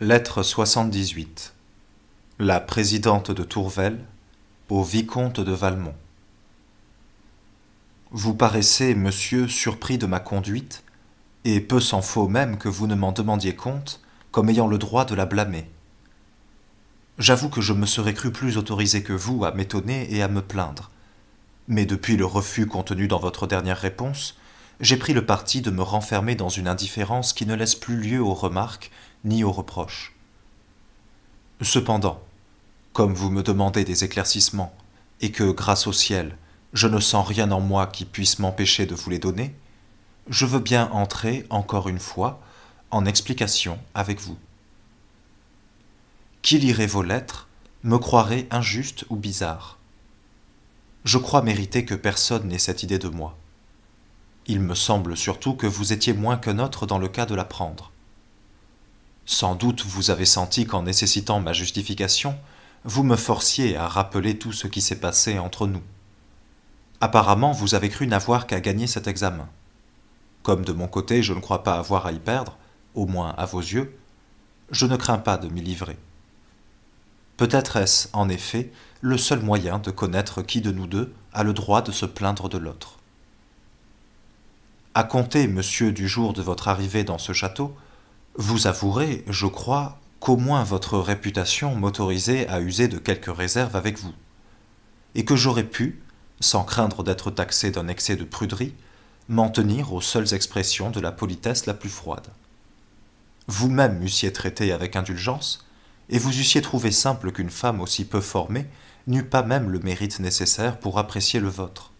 Lettre 78. La présidente de Tourvel au vicomte de Valmont. Vous paraissez, monsieur, surpris de ma conduite, et peu s'en faut même que vous ne m'en demandiez compte, comme ayant le droit de la blâmer. J'avoue que je me serais cru plus autorisé que vous à m'étonner et à me plaindre, mais depuis le refus contenu dans votre dernière réponse, j'ai pris le parti de me renfermer dans une indifférence qui ne laisse plus lieu aux remarques ni aux reproches. Cependant, comme vous me demandez des éclaircissements, et que, grâce au ciel, je ne sens rien en moi qui puisse m'empêcher de vous les donner, je veux bien entrer, encore une fois, en explication avec vous. Qui lirait vos lettres me croirait injuste ou bizarre. Je crois mériter que personne n'ait cette idée de moi. Il me semble surtout que vous étiez moins qu'un autre dans le cas de la prendre. Sans doute vous avez senti qu'en nécessitant ma justification, vous me forciez à rappeler tout ce qui s'est passé entre nous. Apparemment, vous avez cru n'avoir qu'à gagner cet examen. Comme de mon côté, je ne crois pas avoir à y perdre, au moins à vos yeux, je ne crains pas de m'y livrer. Peut-être est-ce, en effet, le seul moyen de connaître qui de nous deux a le droit de se plaindre de l'autre. À compter, monsieur, du jour de votre arrivée dans ce château, vous avouerez, je crois, qu'au moins votre réputation m'autorisait à user de quelques réserves avec vous, et que j'aurais pu, sans craindre d'être taxé d'un excès de pruderie, m'en tenir aux seules expressions de la politesse la plus froide. Vous-même m'eussiez traité avec indulgence, et vous eussiez trouvé simple qu'une femme aussi peu formée n'eût pas même le mérite nécessaire pour apprécier le vôtre.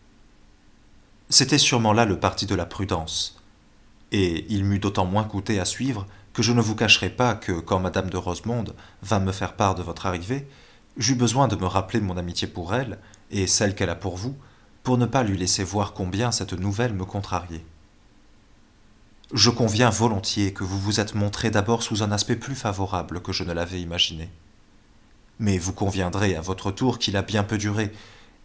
C'était sûrement là le parti de la prudence, et il m'eût d'autant moins coûté à suivre que je ne vous cacherai pas que, quand madame de Rosemonde vint me faire part de votre arrivée, j'eus besoin de me rappeler mon amitié pour elle, et celle qu'elle a pour vous, pour ne pas lui laisser voir combien cette nouvelle me contrariait. Je conviens volontiers que vous vous êtes montré d'abord sous un aspect plus favorable que je ne l'avais imaginé. Mais vous conviendrez à votre tour qu'il a bien peu duré,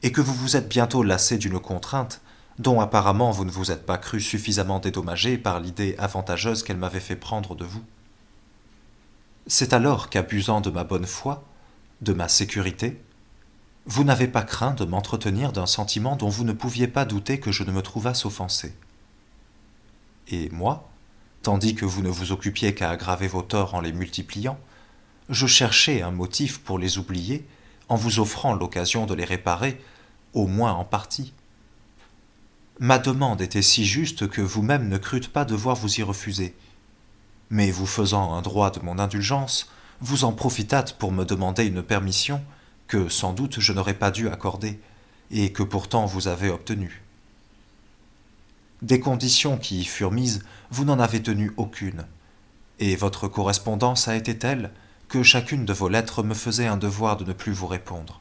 et que vous vous êtes bientôt lassé d'une contrainte dont apparemment vous ne vous êtes pas cru suffisamment dédommagé par l'idée avantageuse qu'elle m'avait fait prendre de vous. C'est alors qu'abusant de ma bonne foi, de ma sécurité, vous n'avez pas craint de m'entretenir d'un sentiment dont vous ne pouviez pas douter que je ne me trouvasse offensé. Et moi, tandis que vous ne vous occupiez qu'à aggraver vos torts en les multipliant, je cherchais un motif pour les oublier en vous offrant l'occasion de les réparer, au moins en partie. Ma demande était si juste que vous-même ne crûtes pas devoir vous y refuser. Mais vous faisant un droit de mon indulgence, vous en profitâtes pour me demander une permission que sans doute je n'aurais pas dû accorder, et que pourtant vous avez obtenue. Des conditions qui y furent mises, vous n'en avez tenu aucune, et votre correspondance a été telle que chacune de vos lettres me faisait un devoir de ne plus vous répondre.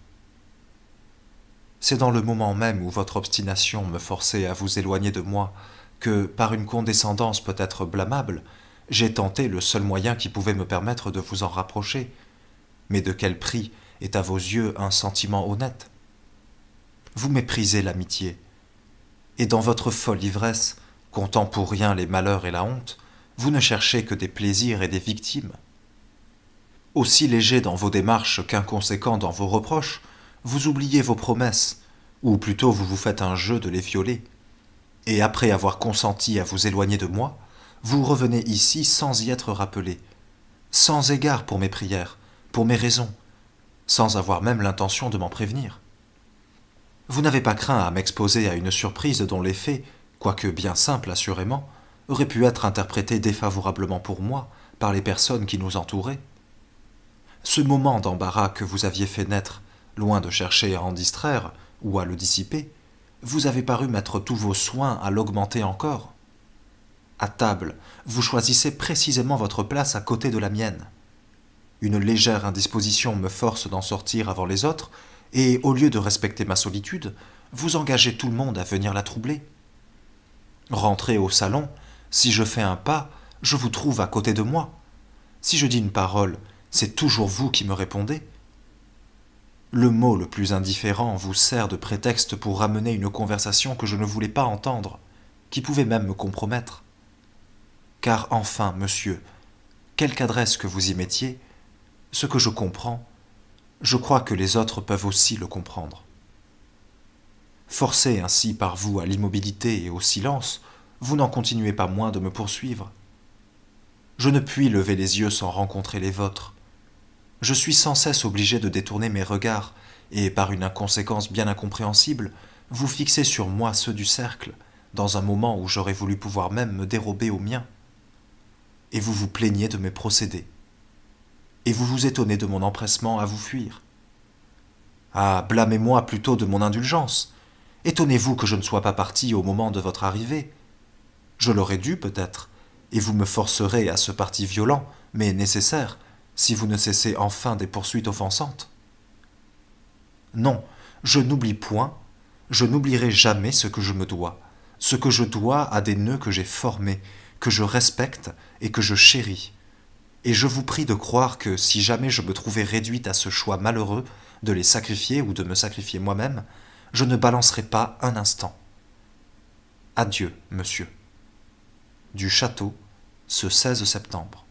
C'est dans le moment même où votre obstination me forçait à vous éloigner de moi que, par une condescendance peut-être blâmable, j'ai tenté le seul moyen qui pouvait me permettre de vous en rapprocher. Mais de quel prix est à vos yeux un sentiment honnête? Vous méprisez l'amitié, et dans votre folle ivresse, comptant pour rien les malheurs et la honte, vous ne cherchez que des plaisirs et des victimes. Aussi léger dans vos démarches qu'inconséquent dans vos reproches, vous oubliez vos promesses, ou plutôt vous vous faites un jeu de les violer, et après avoir consenti à vous éloigner de moi, vous revenez ici sans y être rappelé, sans égard pour mes prières, pour mes raisons, sans avoir même l'intention de m'en prévenir. Vous n'avez pas craint à m'exposer à une surprise dont l'effet, quoique bien simple assurément, aurait pu être interprété défavorablement pour moi par les personnes qui nous entouraient. Ce moment d'embarras que vous aviez fait naître, loin de chercher à en distraire ou à le dissiper, vous avez paru mettre tous vos soins à l'augmenter encore. À table, vous choisissez précisément votre place à côté de la mienne. Une légère indisposition me force d'en sortir avant les autres, et au lieu de respecter ma solitude, vous engagez tout le monde à venir la troubler. Rentrez au salon, si je fais un pas, je vous trouve à côté de moi. Si je dis une parole, c'est toujours vous qui me répondez. Le mot le plus indifférent vous sert de prétexte pour ramener une conversation que je ne voulais pas entendre, qui pouvait même me compromettre. Car enfin, monsieur, quelque adresse que vous y mettiez, ce que je comprends, je crois que les autres peuvent aussi le comprendre. Forcé ainsi par vous à l'immobilité et au silence, vous n'en continuez pas moins de me poursuivre. Je ne puis lever les yeux sans rencontrer les vôtres. Je suis sans cesse obligé de détourner mes regards, et par une inconséquence bien incompréhensible, vous fixez sur moi ceux du cercle, dans un moment où j'aurais voulu pouvoir même me dérober aux miens. Et vous vous plaignez de mes procédés. Et vous vous étonnez de mon empressement à vous fuir. Ah, blâmez-moi plutôt de mon indulgence. Étonnez-vous que je ne sois pas parti au moment de votre arrivée. Je l'aurais dû peut-être, et vous me forcerez à ce parti violent, mais nécessaire, si vous ne cessez enfin des poursuites offensantes. Non, je n'oublie point, je n'oublierai jamais ce que je me dois, ce que je dois à des nœuds que j'ai formés, que je respecte et que je chéris. Et je vous prie de croire que si jamais je me trouvais réduite à ce choix malheureux de les sacrifier ou de me sacrifier moi-même, je ne balancerai pas un instant. Adieu, monsieur. Du château, ce 16 septembre.